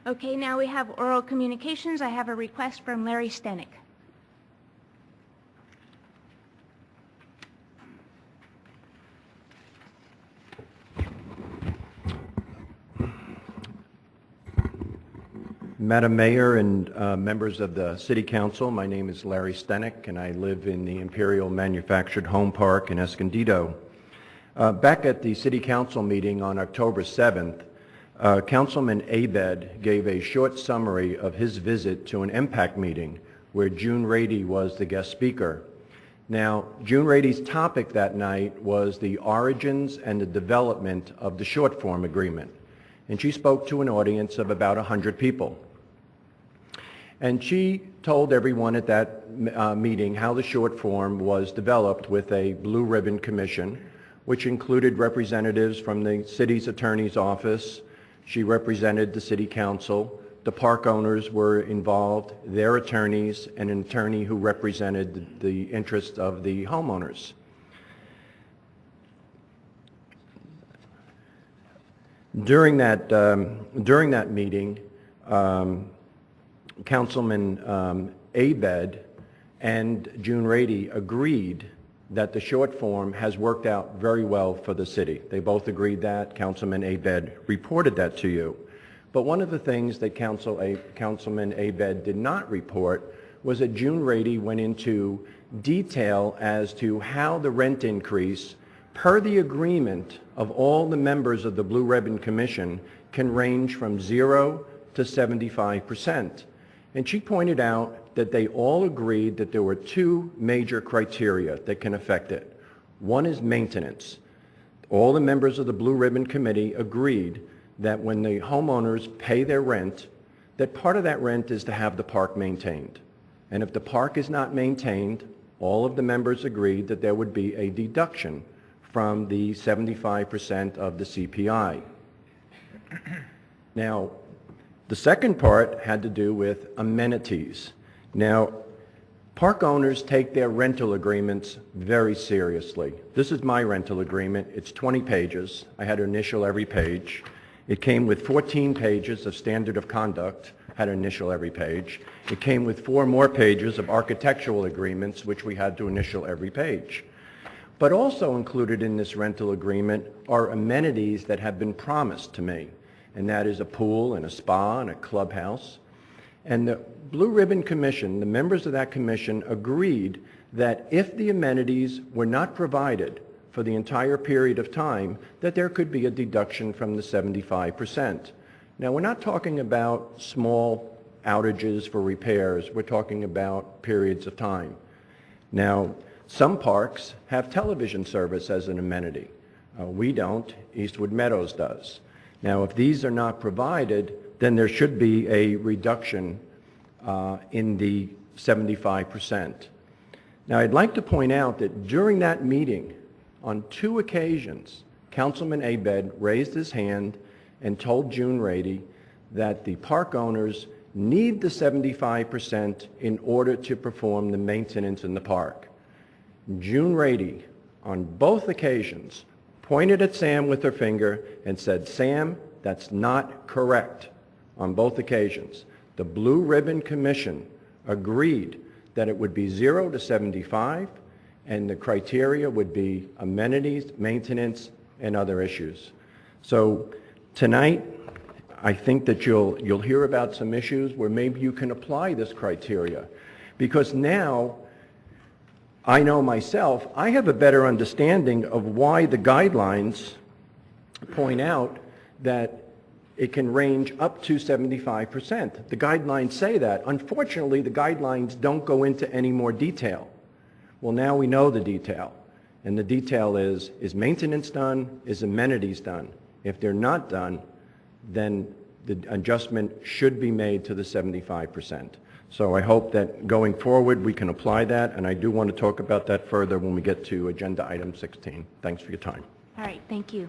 Okay, now we have oral communications. I have a request from Larry Stenick. Madam Mayor and members of the City Council, my name is Larry Stenick and I live in the Imperial Manufactured Home Park in Escondido. Back at the City Council meeting on October 7th, Councilman Abed gave a short summary of his visit to an MPAC meeting where June Rady was the guest speaker. Now, June Rady's topic that night was the origins and the development of the short form agreement. And she spoke to an audience of about 100 people. And she told everyone at that meeting how the short form was developed with a blue ribbon commission, which included representatives from the city's attorney's office. She represented the city council. The park owners were involved, their attorneys, and an attorney who represented the interests of the homeowners. During that meeting, Councilman Abed and June Rady agreed that the short form has worked out very well for the city. They both agreed that. Councilman Abed reported that to you. But one of the things that Councilman Abed did not report was that June Rady went into detail as to how the rent increase, per the agreement of all the members of the Blue Ribbon Commission, can range from 0 to 75%. And she pointed out that they all agreed that there were two major criteria that can affect it. One is maintenance. All the members of the Blue Ribbon Committee agreed that when the homeowners pay their rent, that part of that rent is to have the park maintained. And if the park is not maintained, all of the members agreed that there would be a deduction from the 75% of the CPI. Now, the second part had to do with amenities. Now, park owners take their rental agreements very seriously. This is my rental agreement. It's 20 pages. I had to initial every page. It came with 14 pages of standard of conduct, had to initial every page. It came with 4 more pages of architectural agreements, which we had to initial every page. But also included in this rental agreement are amenities that have been promised to me, and that is a pool and a spa and a clubhouse. And the Blue Ribbon Commission, the members of that commission, agreed that if the amenities were not provided for the entire period of time, that there could be a deduction from the 75%. Now, we're not talking about small outages for repairs. We're talking about periods of time. Now, some parks have television service as an amenity. We don't. Eastwood Meadows does. Now, if these are not provided, then there should be a reduction in the 75%. Now, I'd like to point out that during that meeting, on 2 occasions, Councilman Abed raised his hand and told June Rady that the park owners need the 75% in order to perform the maintenance in the park. June Rady, on both occasions, pointed at Sam with her finger and said, "Sam, that's not correct," on both occasions. The Blue Ribbon Commission agreed that it would be 0 to 75, and the criteria would be amenities, maintenance, and other issues. So tonight, I think that you'll hear about some issues where maybe you can apply this criteria. Because now, I know myself, I have a better understanding of why the guidelines point out that it can range up to 75%. The guidelines say that. Unfortunately, the guidelines don't go into any more detail. Well, now we know the detail. And the detail is maintenance done? Is amenities done? If they're not done, then the adjustment should be made to the 75%. So I hope that going forward we can apply that, and I do want to talk about that further when we get to agenda item 16. Thanks for your time. All right, thank you.